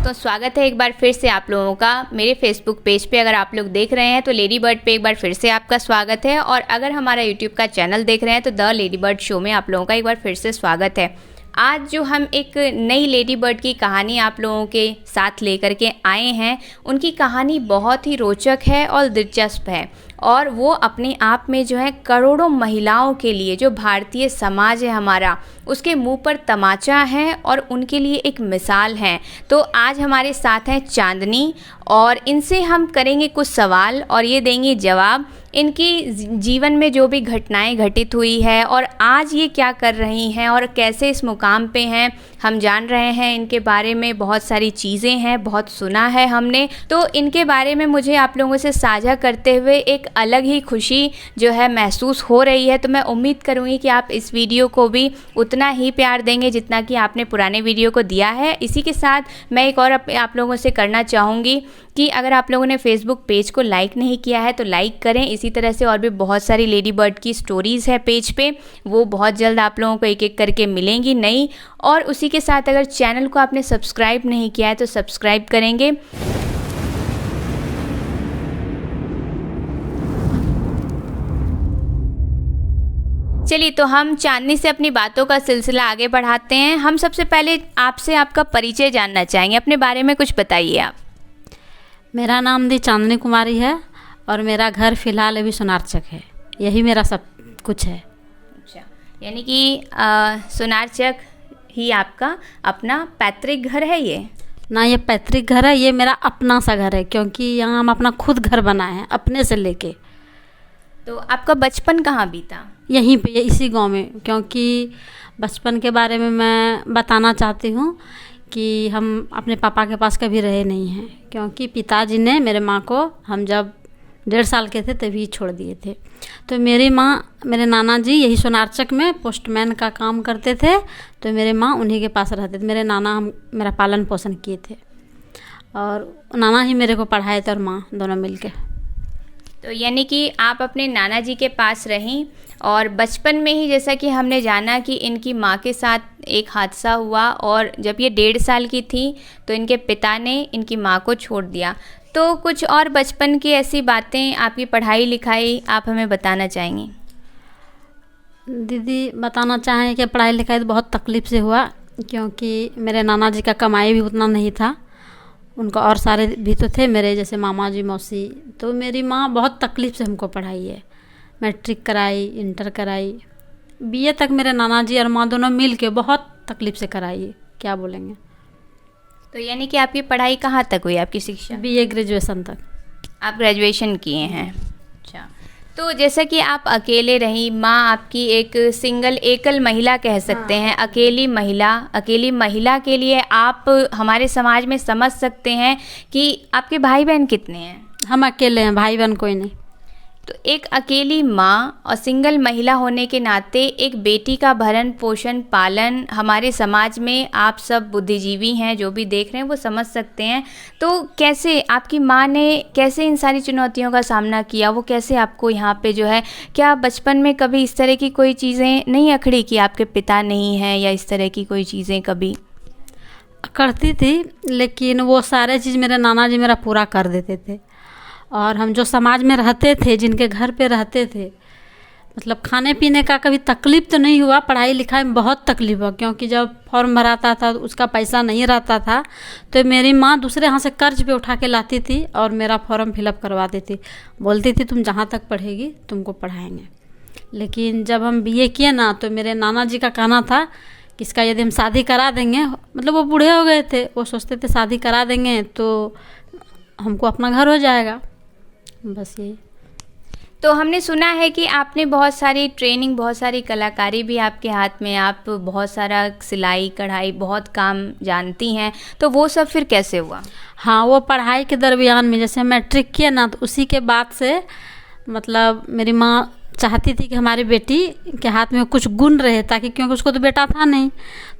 दोस्तों, स्वागत है एक बार फिर से आप लोगों का मेरे फेसबुक पेज पे। अगर आप लोग देख रहे हैं तो लेडी बर्ड पे एक बार फिर से आपका स्वागत है, और अगर हमारा यूट्यूब का चैनल देख रहे हैं तो द लेडी बर्ड शो में आप लोगों का एक बार फिर से स्वागत है। आज जो हम एक नई लेडी बर्ड की कहानी आप लोगों के साथ लेकर के आए हैं, उनकी कहानी बहुत ही रोचक है और दिलचस्प है, और वो अपने आप में जो है करोड़ों महिलाओं के लिए, जो भारतीय समाज है हमारा, उसके मुंह पर तमाचा है और उनके लिए एक मिसाल है। तो आज हमारे साथ हैं चांदनी, और इनसे हम करेंगे कुछ सवाल और ये देंगी जवाब। इनकी जीवन में जो भी घटनाएं घटित हुई है और आज ये क्या कर रही हैं और कैसे इस मुकाम पे हैं, हम जान रहे हैं। इनके बारे में बहुत सारी चीज़ें हैं, बहुत सुना है हमने, तो इनके बारे में मुझे आप लोगों से साझा करते हुए एक अलग ही खुशी जो है महसूस हो रही है। तो मैं उम्मीद करूँगी कि आप इस वीडियो को भी उतना ही प्यार देंगे जितना कि आपने पुराने वीडियो को दिया है। इसी के साथ मैं एक और आप लोगों से करना चाहूँगी कि अगर आप लोगों ने फेसबुक पेज को लाइक नहीं किया है तो लाइक करें। इसी तरह से और भी बहुत सारी लेडी बर्ड की स्टोरीज़ है पेज पे, वो बहुत जल्द आप लोगों को एक एक करके मिलेंगी नई। और उसी के साथ अगर चैनल को आपने सब्सक्राइब नहीं किया है तो सब्सक्राइब करेंगे। चलिए, तो हम चांदनी से अपनी बातों का सिलसिला आगे बढ़ाते हैं। हम सबसे पहले आपसे आपका परिचय जानना चाहेंगे, अपने बारे में कुछ बताइए आप। मेरा नाम दी चांदनी कुमारी है और मेरा घर फ़िलहाल अभी सोनारचक है। यही मेरा सब कुछ है। अच्छा, यानी कि सोनारचक ही आपका अपना पैतृक घर है? ये ना, ये पैतृक घर है, ये मेरा अपना सा घर है, क्योंकि यहाँ हम अपना खुद घर बनाए हैं अपने से लेके। तो आपका बचपन कहाँ बीता? यहीं पे, इसी गांव में। क्योंकि बचपन के बारे में मैं बताना चाहती हूँ कि हम अपने पापा के पास कभी रहे नहीं हैं, क्योंकि पिताजी ने मेरे माँ को, हम जब 1.5 साल के थे तभी छोड़ दिए थे। तो मेरी माँ, मेरे नाना जी यही सोनारचक में पोस्टमैन का काम करते थे, तो मेरे माँ उन्हीं के पास रहते थे। मेरे नाना मेरा पालन पोषण किए थे, और नाना ही मेरे को पढ़ाए थे और माँ दोनों मिल के। तो यानी कि आप अपने नाना जी के पास रहीं, और बचपन में ही जैसा कि हमने जाना कि इनकी माँ के साथ एक हादसा हुआ, और जब ये 1.5 साल की थी तो इनके पिता ने इनकी माँ को छोड़ दिया। तो कुछ और बचपन की ऐसी बातें, आपकी पढ़ाई लिखाई आप हमें बताना चाहेंगी? दीदी, बताना चाहें कि पढ़ाई लिखाई तो बहुत तकलीफ़ से हुआ, क्योंकि मेरे नाना जी का कमाई भी उतना नहीं था, उनका और सारे भी तो थे मेरे जैसे मामा जी, मौसी। तो मेरी माँ बहुत तकलीफ़ से हमको पढ़ाई है। मैट्रिक कराई, इंटर कराई, बीए तक मेरे नाना जी और माँ दोनों मिल के बहुत तकलीफ़ से कराई है, क्या बोलेंगे। तो यानी कि आपकी पढ़ाई कहाँ तक हुई, आपकी शिक्षा? बीए ग्रेजुएशन तक। आप ग्रेजुएशन किए हैं? अच्छा, तो जैसा कि आप अकेले रही, माँ आपकी एक सिंगल, एकल महिला कह सकते हैं, अकेली महिला के लिए आप हमारे समाज में समझ सकते हैं कि आपके भाई बहन कितने हैं? हम अकेले हैं, भाई बहन कोई नहीं। तो एक अकेली माँ और सिंगल महिला होने के नाते एक बेटी का भरण पोषण पालन, हमारे समाज में आप सब बुद्धिजीवी हैं जो भी देख रहे हैं वो समझ सकते हैं। तो कैसे आपकी माँ ने कैसे इन सारी चुनौतियों का सामना किया, वो कैसे आपको यहाँ पे जो है, क्या बचपन में कभी इस तरह की कोई चीज़ें नहीं अखड़ी कि आपके पिता नहीं हैं, या इस तरह की कोई चीज़ें कभी? करती थी, लेकिन वो सारे चीज़ मेरे नाना जी मेरा पूरा कर देते थे। और हम जो समाज में रहते थे, जिनके घर पे रहते थे, मतलब खाने पीने का कभी तकलीफ़ तो नहीं हुआ, पढ़ाई लिखाई में बहुत तकलीफ़ हुआ, क्योंकि जब फॉर्म भराता था तो उसका पैसा नहीं रहता था, तो मेरी माँ दूसरे यहाँ से कर्ज पे उठा के लाती थी और मेरा फॉर्म फिलअप करवाती थी। बोलती थी तुम जहाँ तक पढ़ेगी तुमको पढ़ाएंगे। लेकिन जब हम बीए किए ना, तो मेरे नाना जी का कहना था कि इसका यदि हम शादी करा देंगे, मतलब वो बूढ़े हो गए थे, वो सोचते थे शादी करा देंगे तो हमको अपना घर हो जाएगा, बस यही। तो हमने सुना है कि आपने बहुत सारी ट्रेनिंग, बहुत सारी कलाकारी भी आपके हाथ में, आप बहुत सारा सिलाई कढ़ाई बहुत काम जानती हैं, तो वो सब फिर कैसे हुआ? हाँ, वो पढ़ाई के दरमियान में, जैसे मैट्रिक किया ना, तो उसी के बाद से मतलब मेरी माँ चाहती थी कि हमारी बेटी के हाथ में कुछ गुण रहे, ताकि, क्योंकि उसको तो बेटा था नहीं,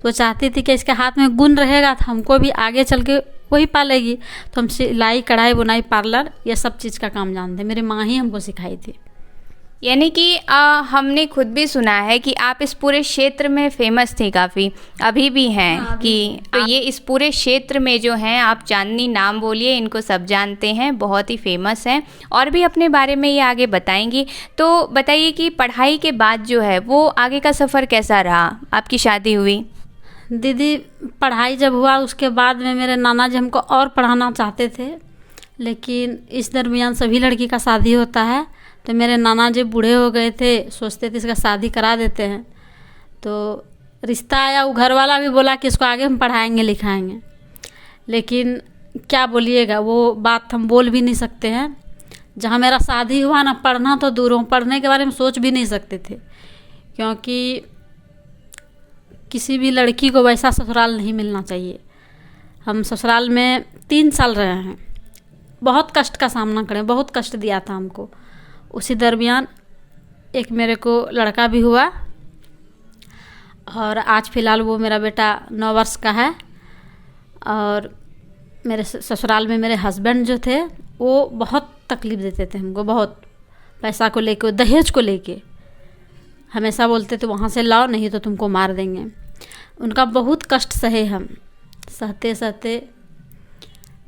तो चाहती थी कि इसके हाथ में गुण रहेगा तो हमको भी आगे चल के वही पालेगी। तो हम सिलाई कढ़ाई बुनाई पार्लर ये सब चीज़ का काम जानते, मेरी माँ ही हमको सिखाई थी। यानी कि हमने खुद भी सुना है कि आप इस पूरे क्षेत्र में फेमस थी काफ़ी, अभी भी हैं। हाँ, कि तो ये इस पूरे क्षेत्र में जो हैं, आप चांदनी नाम बोलिए, इनको सब जानते हैं, बहुत ही फेमस हैं और भी अपने बारे में ये आगे बताएंगी। तो बताइए कि पढ़ाई के बाद जो है वो आगे का सफ़र कैसा रहा? आपकी शादी हुई? दीदी पढ़ाई जब हुआ उसके बाद में मेरे नाना जी हमको और पढ़ाना चाहते थे, लेकिन इस दरमियान सभी लड़की का शादी होता है। तो मेरे नाना जी बूढ़े हो गए थे, सोचते थे इसका शादी करा देते हैं। तो रिश्ता आया, वो घर वाला भी बोला कि इसको आगे हम पढ़ाएंगे लिखाएंगे, लेकिन क्या बोलिएगा, वो बात हम बोल भी नहीं सकते हैं। जहाँ मेरा शादी हुआ ना, पढ़ना तो दूर हो, पढ़ने के बारे में सोच भी नहीं सकते थे, क्योंकि किसी भी लड़की को वैसा ससुराल नहीं मिलना चाहिए। हम ससुराल में 3 साल रहे हैं, बहुत कष्ट का सामना करें, बहुत कष्ट दिया था हमको। उसी दरमियान एक मेरे को लड़का भी हुआ और आज फ़िलहाल वो मेरा बेटा 9 वर्ष का है। और मेरे ससुराल में मेरे हस्बैंड जो थे वो बहुत तकलीफ़ देते थे हमको, बहुत पैसा को लेके, दहेज को लेके हमेशा बोलते थे वहाँ से लाओ नहीं तो तुमको मार देंगे। उनका बहुत कष्ट सहे हम, सहते सहते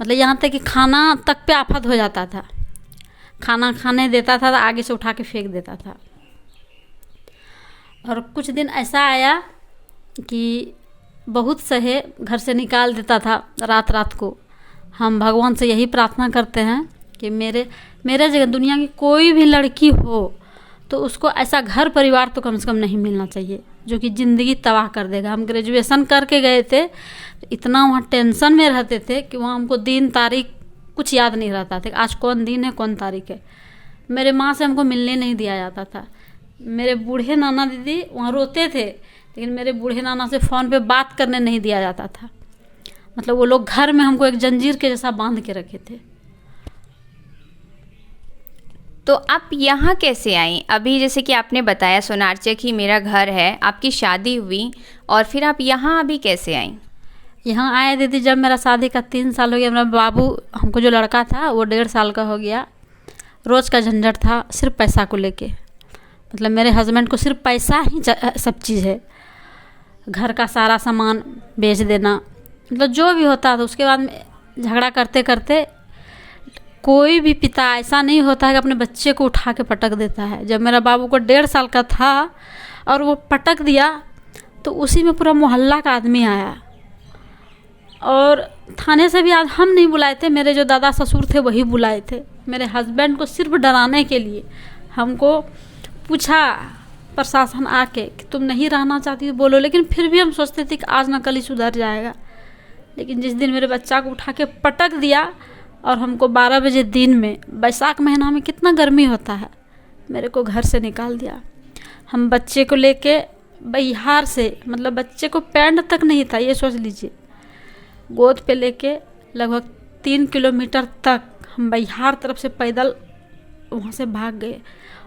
मतलब यहाँ तक कि खाना तक पे आफत हो जाता था। खाना खाने देता था तो आगे से उठा के फेंक देता था। और कुछ दिन ऐसा आया कि बहुत सहे, घर से निकाल देता था रात रात को। हम भगवान से यही प्रार्थना करते हैं कि मेरे जगह दुनिया की कोई भी लड़की हो तो उसको ऐसा घर परिवार तो कम से कम नहीं मिलना चाहिए जो कि ज़िंदगी तबाह कर देगा। हम ग्रेजुएशन करके गए थे तो इतना वहाँ टेंशन में रहते थे कि वहाँ हमको दिन तारीख कुछ याद नहीं रहता था, आज कौन दिन है कौन तारीख है। मेरे माँ से हमको मिलने नहीं दिया जाता था। मेरे बूढ़े नाना दीदी वहाँ रोते थे, लेकिन मेरे बूढ़े नाना से फ़ोन पे बात करने नहीं दिया जाता था। मतलब वो लोग घर में हमको एक जंजीर के जैसा बांध के रखे थे। तो आप यहाँ कैसे आई? अभी जैसे कि आपने बताया सोनारचक ही मेरा घर है, आपकी शादी हुई और फिर आप यहाँ अभी कैसे आई? यहाँ आए दीदी जब मेरा शादी का 3 साल हो गया। मेरा बाबू, हमको जो लड़का था वो 1.5 साल का हो गया। रोज़ का झंझट था, सिर्फ पैसा को लेके। मतलब मेरे हस्बैंड को सिर्फ पैसा ही सब चीज़ है, घर का सारा सामान बेच देना, मतलब जो भी होता था। उसके बाद में झगड़ा करते करते कोई भी पिता ऐसा नहीं होता है कि अपने बच्चे को उठा के पटक देता है। जब मेरा बाबू को 1.5 साल का था और वो पटक दिया तो उसी में पूरा मोहल्ला का आदमी आया। और थाने से भी आज हम नहीं बुलाए थे, मेरे जो दादा ससुर थे वही बुलाए थे। मेरे हस्बैंड को सिर्फ डराने के लिए हमको पूछा प्रशासन आके कि तुम नहीं रहना चाहती तो बोलो, लेकिन फिर भी हम सोचते थे कि आज ना कल ही सुधर जाएगा। लेकिन जिस दिन मेरे बच्चा को उठा के पटक दिया और हमको 12 बजे दिन में, बैसाख महीना में कितना गर्मी होता है, मेरे को घर से निकाल दिया। हम बच्चे को लेके बिहार से, मतलब बच्चे को पैंट तक नहीं था, ये सोच लीजिए, गोद पे लेके लगभग 3 किलोमीटर तक हम बिहार तरफ से पैदल वहाँ से भाग गए।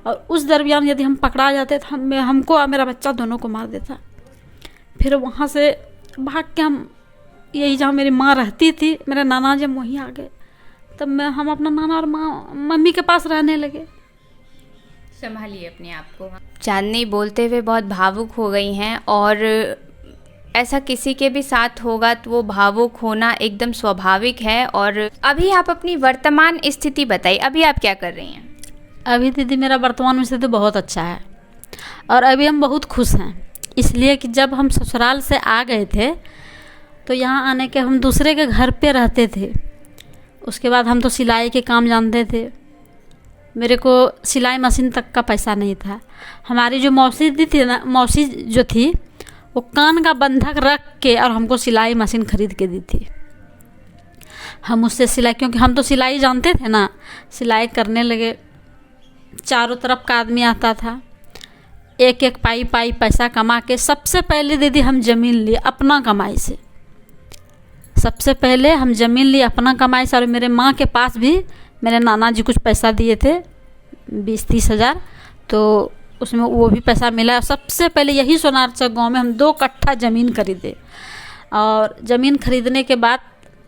और उस दरमियान यदि हम पकड़ा जाते तो हमको और मेरा बच्चा दोनों को मार देता। फिर वहाँ से भाग के हम यही जहाँ मेरी माँ रहती थी, मेरे नाना जब वहीं आ गए, तब हम अपना नाना और मम्मी के पास रहने लगे। संभालिए अपने आप को। चांदनी बोलते हुए बहुत भावुक हो गई हैं और ऐसा किसी के भी साथ होगा तो वो भावुक होना एकदम स्वाभाविक है। और अभी आप अपनी वर्तमान स्थिति बताइए, अभी आप क्या कर रही हैं? अभी दीदी मेरा वर्तमान स्थिति बहुत अच्छा है और अभी हम बहुत खुश हैं, इसलिए कि जब हम ससुराल से आ गए थे तो यहाँ आने के हम दूसरे के घर पे रहते थे। उसके बाद हम तो सिलाई के काम जानते थे, मेरे को सिलाई मशीन तक का पैसा नहीं था। हमारी जो मौसी दी थी ना, मौसी जो थी वो कान का बंधक रख के और हमको सिलाई मशीन खरीद के दी थी। हम उससे सिलाई, क्योंकि हम तो सिलाई जानते थे ना, सिलाई करने लगे। चारों तरफ का आदमी आता था, एक एक पाई पाई पैसा कमा के। सबसे पहले दीदी हम ज़मीन लिए अपना कमाई से, सबसे पहले हम ज़मीन लिए अपना कमाई से। और मेरे माँ के पास भी मेरे नाना जी कुछ पैसा दिए थे, 20-30 हज़ार, तो उसमें वो भी पैसा मिला। सबसे पहले यही सोनारचक गांव में हम 2 कट्ठा ज़मीन खरीदे। और ज़मीन खरीदने के बाद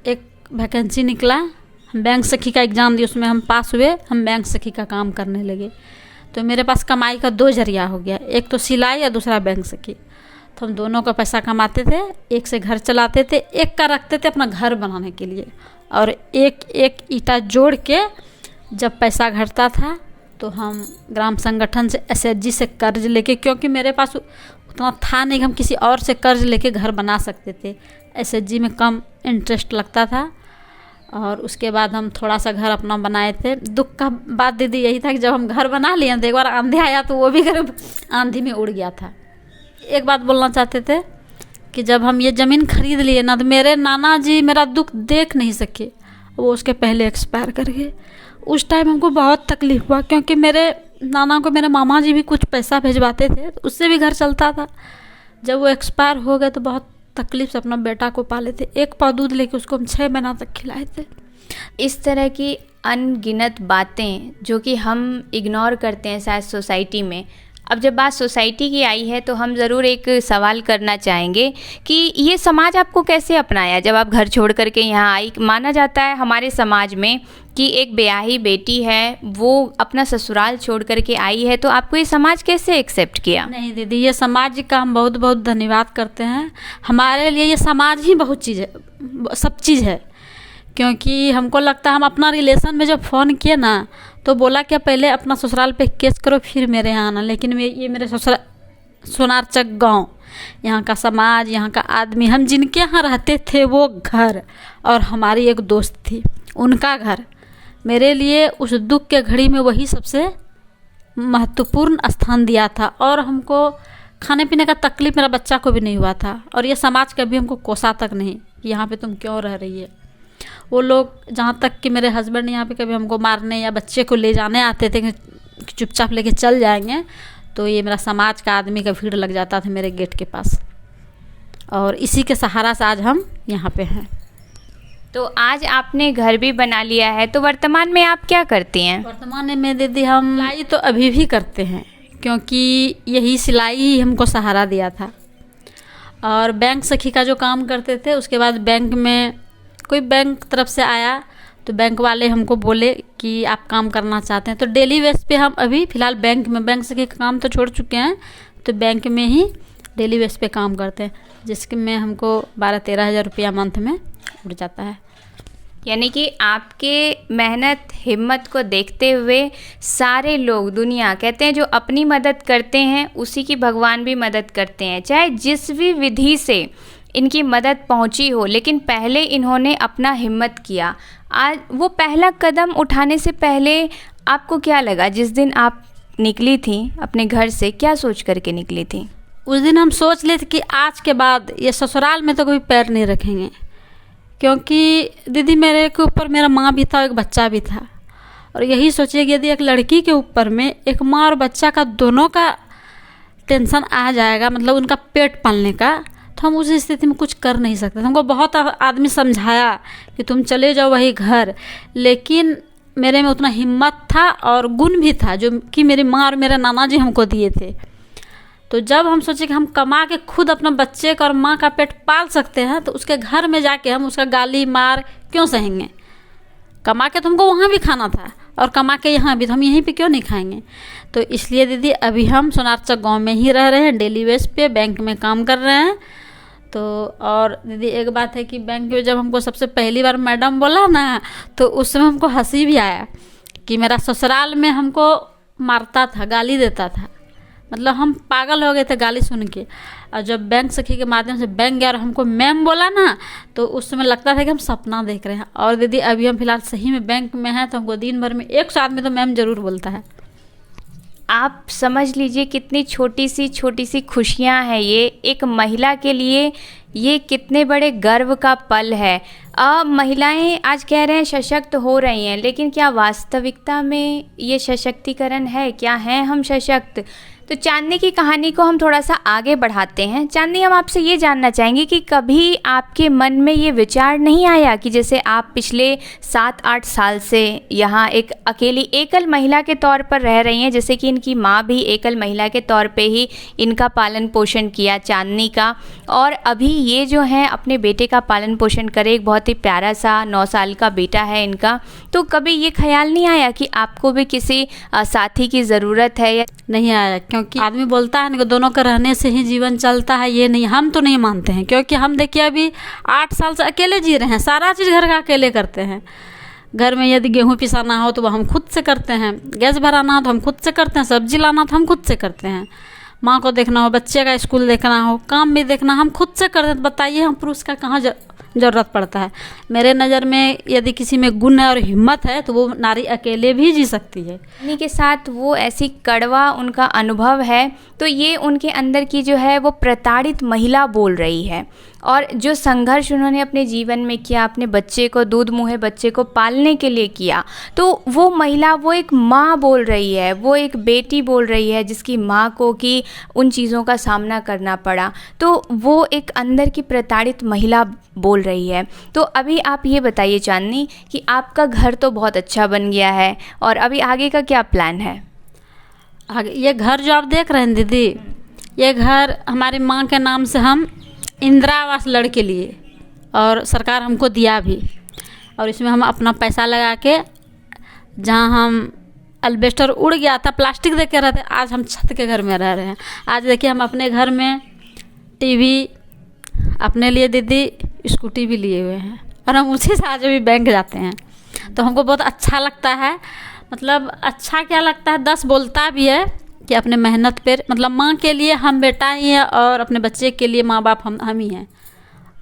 एक वैकेंसी निकला, हम बैंक सखी का एग्ज़ाम दिए, उसमें हम पास हुए, हम बैंक सखी का काम करने लगे। तो मेरे पास कमाई का 2 जरिया हो गया, एक तो सिलाई और दूसरा बैंक से की। तो हम दोनों का पैसा कमाते थे, एक से घर चलाते थे, एक का रखते थे अपना घर बनाने के लिए, और एक एक ईंटा जोड़ के जब पैसा घटता था तो हम ग्राम संगठन से एसएचजी से कर्ज लेके, क्योंकि मेरे पास उतना था नहीं कि हम किसी और से कर्ज लेके घर बना सकते थे, एसएचजी में कम इंटरेस्ट लगता था। और उसके बाद हम थोड़ा सा घर अपना बनाए थे। दुख का बात दीदी यही था कि जब हम घर बना लिए तो एक बार आंधी आया तो वो भी घर आंधी में उड़ गया था। एक बात बोलना चाहते थे कि जब हम ये ज़मीन खरीद लिए ना, तो मेरे नाना जी मेरा दुख देख नहीं सके, वो उसके पहले एक्सपायर कर गए। उस टाइम हमको बहुत तकलीफ़ हुआ, क्योंकि मेरे नाना को मेरे मामा जी भी कुछ पैसा भिजवाते थे, तो उससे भी घर चलता था। जब वो एक्सपायर हो गए तो बहुत तकलीफ़ से अपना बेटा को पाले थे। एक पाव दूध लेके उसको हम 6 महीना तक खिलाए थे। इस तरह की अनगिनत बातें जो कि हम इग्नोर करते हैं शायद सोसाइटी में। अब जब बात सोसाइटी की आई है तो हम ज़रूर एक सवाल करना चाहेंगे कि ये समाज आपको कैसे अपनाया जब आप घर छोड़ कर के यहाँ आई। माना जाता है हमारे समाज में कि एक ब्याही बेटी है वो अपना ससुराल छोड़ कर के आई है, तो आपको ये समाज कैसे एक्सेप्ट किया? नहीं दीदी, ये समाज का हम बहुत बहुत धन्यवाद करते हैं। हमारे लिए ये समाज ही बहुत चीज़ है, सब चीज़ है। क्योंकि हमको लगता है हम अपना रिलेशन में जब फ़ोन किए ना तो बोला कि पहले अपना ससुराल पे केस करो फिर मेरे यहाँ आना। लेकिन ये मेरे ससुराल सोनारचक गांव, यहाँ का समाज, यहाँ का आदमी, हम जिनके यहाँ रहते थे वो घर, और हमारी एक दोस्त थी उनका घर, मेरे लिए उस दुख के घड़ी में वही सबसे महत्वपूर्ण स्थान दिया था। और हमको खाने पीने का तकलीफ़ मेरा बच्चा को भी नहीं हुआ था, और ये समाज कभी हमको कोसा तक नहीं कि यहाँ पे तुम क्यों रह रही है। वो लोग, जहाँ तक कि मेरे हस्बैंड यहाँ पे कभी हमको मारने या बच्चे को ले जाने आते थे कि चुपचाप लेके चल जाएंगे, तो ये मेरा समाज का आदमी का भीड़ लग जाता था मेरे गेट के पास, और इसी के सहारा से आज हम यहाँ पे हैं। तो आज आपने घर भी बना लिया है, तो वर्तमान में आप क्या करती हैं? वर्तमान में दीदी हम सिलाई तो अभी भी करते हैं, क्योंकि यही सिलाई ही हमको सहारा दिया था। और बैंक सखी का जो काम करते थे, उसके बाद बैंक में कोई बैंक तरफ से आया तो बैंक वाले हमको बोले कि आप काम करना चाहते हैं, तो डेली बेस पे हम अभी फ़िलहाल बैंक में, बैंक सखी का काम तो छोड़ चुके हैं, तो बैंक में ही डेली बेस पे काम करते हैं, जिसके में हमको 12-13 हज़ार रुपया मंथ में उड़ जाता है। यानी कि आपके मेहनत हिम्मत को देखते हुए सारे लोग, दुनिया कहते हैं जो अपनी मदद करते हैं उसी की भगवान भी मदद करते हैं। चाहे जिस भी विधि से इनकी मदद पहुंची हो, लेकिन पहले इन्होंने अपना हिम्मत किया। आज वो पहला कदम उठाने से पहले आपको क्या लगा जिस दिन आप निकली थी अपने घर से? क्या सोच करके निकली थी? उस दिन हम सोच लेते कि आज के बाद ये ससुराल में तो कोई पैर नहीं रखेंगे, क्योंकि दीदी मेरे के ऊपर मेरा माँ भी था, एक बच्चा भी था, और यही सोचिए कि यदि एक लड़की के ऊपर में एक माँ और बच्चा का दोनों का टेंशन आ जाएगा, मतलब उनका पेट पालने का, तो हम उस स्थिति में कुछ कर नहीं सकते। हमको बहुत आदमी समझाया कि तुम चले जाओ वही घर, लेकिन मेरे में उतना हिम्मत था और गुण भी था जो कि मेरी माँ और मेरे नाना जी हमको दिए थे। तो जब हम सोचे कि हम कमा के खुद अपना बच्चे का और माँ का पेट पाल सकते हैं, तो उसके घर में जाके हम उसका गाली मार क्यों सहेंगे? कमा के तो हमको वहाँ भी खाना था और कमा के यहाँ भी, तो हम यहीं पे क्यों नहीं खाएंगे? तो इसलिए दीदी अभी हम सोनारचक गांव में ही रह रहे हैं, डेली बेस पे बैंक में काम कर रहे हैं। तो और दीदी एक बात है कि बैंक में जब हमको सबसे पहली बार मैडम बोला ना, तो उस समय हमको हंसी भी आया कि मेरा ससुराल में हमको मारता था, गाली देता था, मतलब हम पागल हो गए थे गाली सुन के। और जब बैंक सखी के माध्यम से बैंक गया और हमको मैम बोला ना, तो उस समय लगता था कि हम सपना देख रहे हैं। और दीदी अभी हम फिलहाल सही में बैंक में हैं, तो हमको दिन भर में 100 आदमी तो मैम ज़रूर बोलता है। आप समझ लीजिए कितनी छोटी सी खुशियां हैं ये एक महिला के लिए, ये कितने बड़े गर्व का पल है। महिलाएं आज कह रहे हैं सशक्त हो रही हैं, लेकिन क्या वास्तविकता में ये सशक्तिकरण है? क्या हैं हम सशक्त? तो चांदनी की कहानी को हम थोड़ा सा आगे बढ़ाते हैं। चांदनी, हम आपसे ये जानना चाहेंगे कि कभी आपके मन में ये विचार नहीं आया कि जैसे आप पिछले 7-8 साल से यहाँ एक अकेली एकल महिला के तौर पर रह रही हैं, जैसे कि इनकी माँ भी एकल महिला के तौर पे ही इनका पालन पोषण किया चांदनी का, और अभी ये जो है अपने बेटे का पालन पोषण करे, एक बहुत ही प्यारा सा 9 साल का बेटा है इनका। तो कभी ये ख्याल नहीं आया कि आपको भी किसी साथी की ज़रूरत है? या नहीं आया, क्योंकि आदमी बोलता है ना कि दोनों का रहने से ही जीवन चलता है, ये नहीं, हम तो नहीं मानते हैं। क्योंकि हम देखिए अभी 8 साल से अकेले जी रहे हैं, सारा चीज़ घर का अकेले करते हैं। घर में यदि गेहूँ पिसाना हो तो वो हम खुद से करते हैं, गैस भराना हो तो हम खुद से करते हैं, सब्जी लाना तो हम खुद से करते हैं, माँ को देखना हो, बच्चे का स्कूल देखना हो, काम भी देखना हम खुद से करते हैं। तो बताइए हम पुरुष का कहाँ ज़रूरत पड़ता है? मेरे नज़र में यदि किसी में गुण है और हिम्मत है तो वो नारी अकेले भी जी सकती है। इन्हीं के साथ वो ऐसी कड़वा उनका अनुभव है, तो ये उनके अंदर की जो है वो प्रताड़ित महिला बोल रही है। और जो संघर्ष उन्होंने अपने जीवन में किया, अपने बच्चे को, दूध मुहे बच्चे को पालने के लिए किया, तो वो महिला, वो एक माँ बोल रही है, वो एक बेटी बोल रही है जिसकी माँ को कि उन चीज़ों का सामना करना पड़ा। तो वो एक अंदर की प्रताड़ित महिला बोल रही है। तो अभी आप ये बताइए चांदनी कि आपका घर तो बहुत अच्छा बन गया है, और अभी आगे का क्या प्लान है? आगे ये घर जो आप देख रहे हैं दीदी, ये घर हमारी माँ के नाम से हम इंदिरा आवास लड़के लिए, और सरकार हमको दिया भी, और इसमें हम अपना पैसा लगा के, जहाँ हम अल्बेस्टर उड़ गया था, प्लास्टिक दे के रहते, आज हम छत के घर में रह रहे हैं। आज देखिए हम अपने घर में टीवी, अपने लिए दीदी स्कूटी भी लिए हुए हैं, और हम उसी से आज भी बैंक जाते हैं। तो हमको बहुत अच्छा लगता है। मतलब अच्छा क्या लगता है, 10 बोलता भी है कि अपने मेहनत पर, मतलब माँ के लिए हम बेटा ही हैं और अपने बच्चे के लिए माँ बाप हम ही हैं।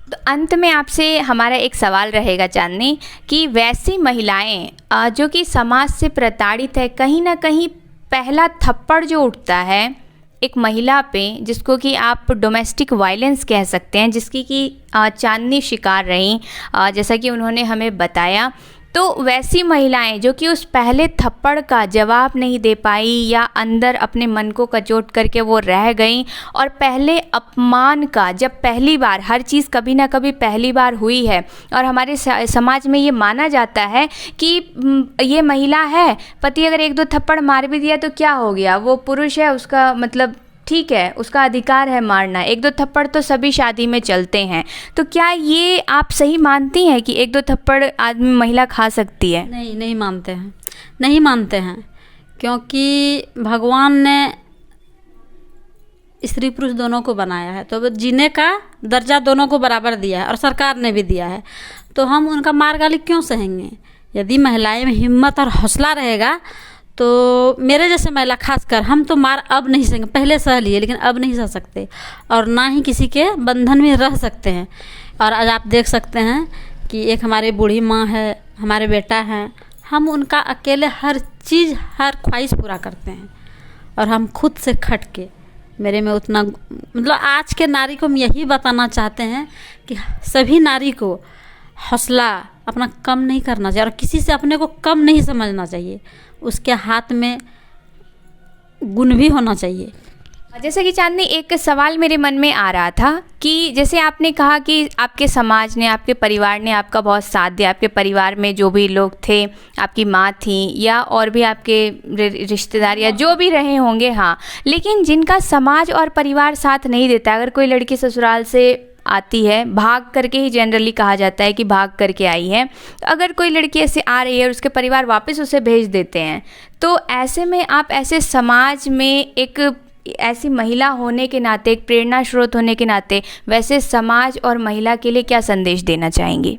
तो अंत में आपसे हमारा एक सवाल रहेगा चांदनी कि वैसी महिलाएं जो कि समाज से प्रताड़ित है, कहीं ना कहीं पहला थप्पड़ जो उठता है एक महिला पे, जिसको कि आप डोमेस्टिक वायलेंस कह सकते हैं, जिसकी कि चांदनी शिकार रही, जैसा कि उन्होंने हमें बताया, तो वैसी महिलाएं जो कि उस पहले थप्पड़ का जवाब नहीं दे पाई, या अंदर अपने मन को कचोट करके वो रह गई, और पहले अपमान का, जब पहली बार, हर चीज़ कभी ना कभी पहली बार हुई है, और हमारे समाज में ये माना जाता है कि ये महिला है, पति अगर 1-2 थप्पड़ मार भी दिया तो क्या हो गया, वो पुरुष है, उसका मतलब ठीक है, उसका अधिकार है मारना, 1-2 थप्पड़ तो सभी शादी में चलते हैं। तो क्या ये आप सही मानती हैं कि 1-2 थप्पड़ आदमी महिला खा सकती है? नहीं, नहीं मानते हैं, नहीं मानते हैं, क्योंकि भगवान ने स्त्री पुरुष दोनों को बनाया है, तो जीने का दर्जा दोनों को बराबर दिया है, और सरकार ने भी दिया है। तो हम उनका मार गाली क्यों सहेंगे? यदि महिलाएं में हिम्मत और हौसला रहेगा तो मेरे जैसे महिला खासकर, हम तो मार अब नहीं सहेंगे, पहले सह लिए लेकिन अब नहीं सह सकते, और ना ही किसी के बंधन में रह सकते हैं। और आज आप देख सकते हैं कि एक हमारी बूढ़ी माँ है, हमारे बेटा हैं, हम उनका अकेले हर चीज़, हर ख्वाहिश पूरा करते हैं, और हम खुद से खट के, मेरे में उतना, मतलब आज के नारी को हम यही बताना चाहते हैं कि सभी नारी को हौसला अपना कम नहीं करना चाहिए, और किसी से अपने को कम नहीं समझना चाहिए, उसके हाथ में गुण भी होना चाहिए। जैसे कि चांदनी, एक सवाल मेरे मन में आ रहा था कि जैसे आपने कहा कि आपके समाज ने, आपके परिवार ने आपका बहुत साथ दिया, आपके परिवार में जो भी लोग थे, आपकी माँ थी या और भी आपके रिश्तेदार या जो भी रहे होंगे, हाँ, लेकिन जिनका समाज और परिवार साथ नहीं देता, अगर कोई लड़की ससुराल से आती है, भाग करके ही जनरली कहा जाता है कि भाग करके आई है, तो अगर कोई लड़की ऐसे आ रही है और उसके परिवार वापस उसे भेज देते हैं, तो ऐसे में आप ऐसे समाज में एक ऐसी महिला होने के नाते, एक प्रेरणा स्रोत होने के नाते, वैसे समाज और महिला के लिए क्या संदेश देना चाहेंगी?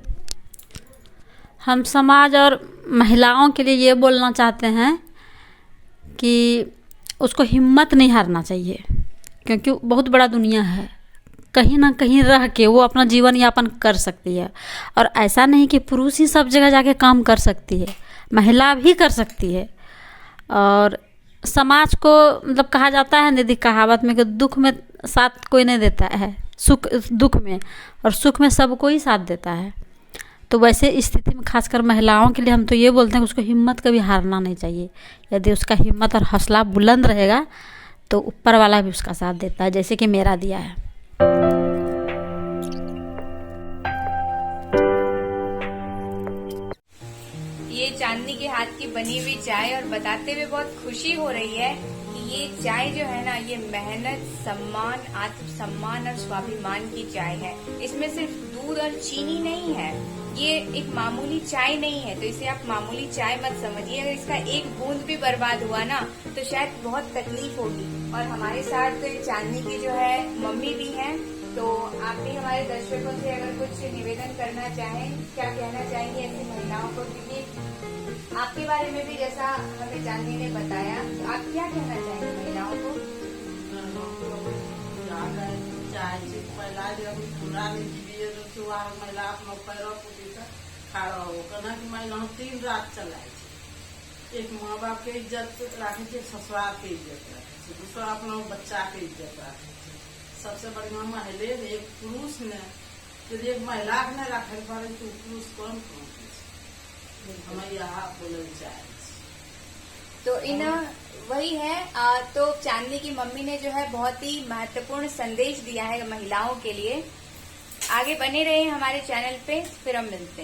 हम समाज और महिलाओं के लिए ये बोलना चाहते हैं कि उसको हिम्मत नहीं हारना चाहिए, क्योंकि बहुत बड़ा दुनिया है, कहीं ना कहीं रह के वो अपना जीवन यापन कर सकती है। और ऐसा नहीं कि पुरुष ही सब जगह जाके काम कर सकती है, महिला भी कर सकती है। और समाज को, मतलब कहा जाता है दीदी कहावत में कि दुख में साथ कोई नहीं देता है, सुख दुख में, और सुख में सबको ही साथ देता है। तो वैसे स्थिति में खासकर महिलाओं के लिए हम तो ये बोलते हैं कि उसको हिम्मत कभी हारना नहीं चाहिए। यदि उसका हिम्मत और हौसला बुलंद रहेगा तो ऊपर वाला भी उसका साथ देता है, जैसे कि मेरा दिया है। ये चांदनी के हाथ की बनी हुई चाय, और बताते हुए बहुत खुशी हो रही है कि ये चाय जो है ना, ये मेहनत, सम्मान, आत्मसम्मान और स्वाभिमान की चाय है। इसमें सिर्फ दूध और चीनी नहीं है, ये एक मामूली चाय नहीं है, तो इसे आप मामूली चाय मत समझिए। अगर इसका एक बूंद भी बर्बाद हुआ ना तो शायद बहुत तकलीफ होगी। और हमारे साथ चांदनी की जो है मम्मी भी हैं, तो आप भी हमारे दर्शकों से अगर कुछ निवेदन करना चाहें, क्या कहना चाहेंगे ऐसी महिलाओं को? क्योंकि आपके बारे में भी जैसा हमें चांदनी ने बताया, तो आप क्या कहना चाहेंगे महिलाओं को? महिला अपना पैरों को खड़ा होकर ना कि महिला 3 रात चलाए, एक माँ बाप के इज्जत रखे, ससुराल के इज्जत रखे, दूसरा अपना बच्चा के इज्जत रखे। सबसे बढ़िया महिला एक पुरुष ने, यदि एक महिला के नहीं रखे पारे तो पुरुष कौन हमें यहाँ बोले चाहे। तो इन वही है, तो चांदनी की मम्मी ने जो है बहुत ही महत्वपूर्ण संदेश दिया है महिलाओं के लिए। आगे बने रहे हमारे चैनल पे, फिर हम मिलते हैं।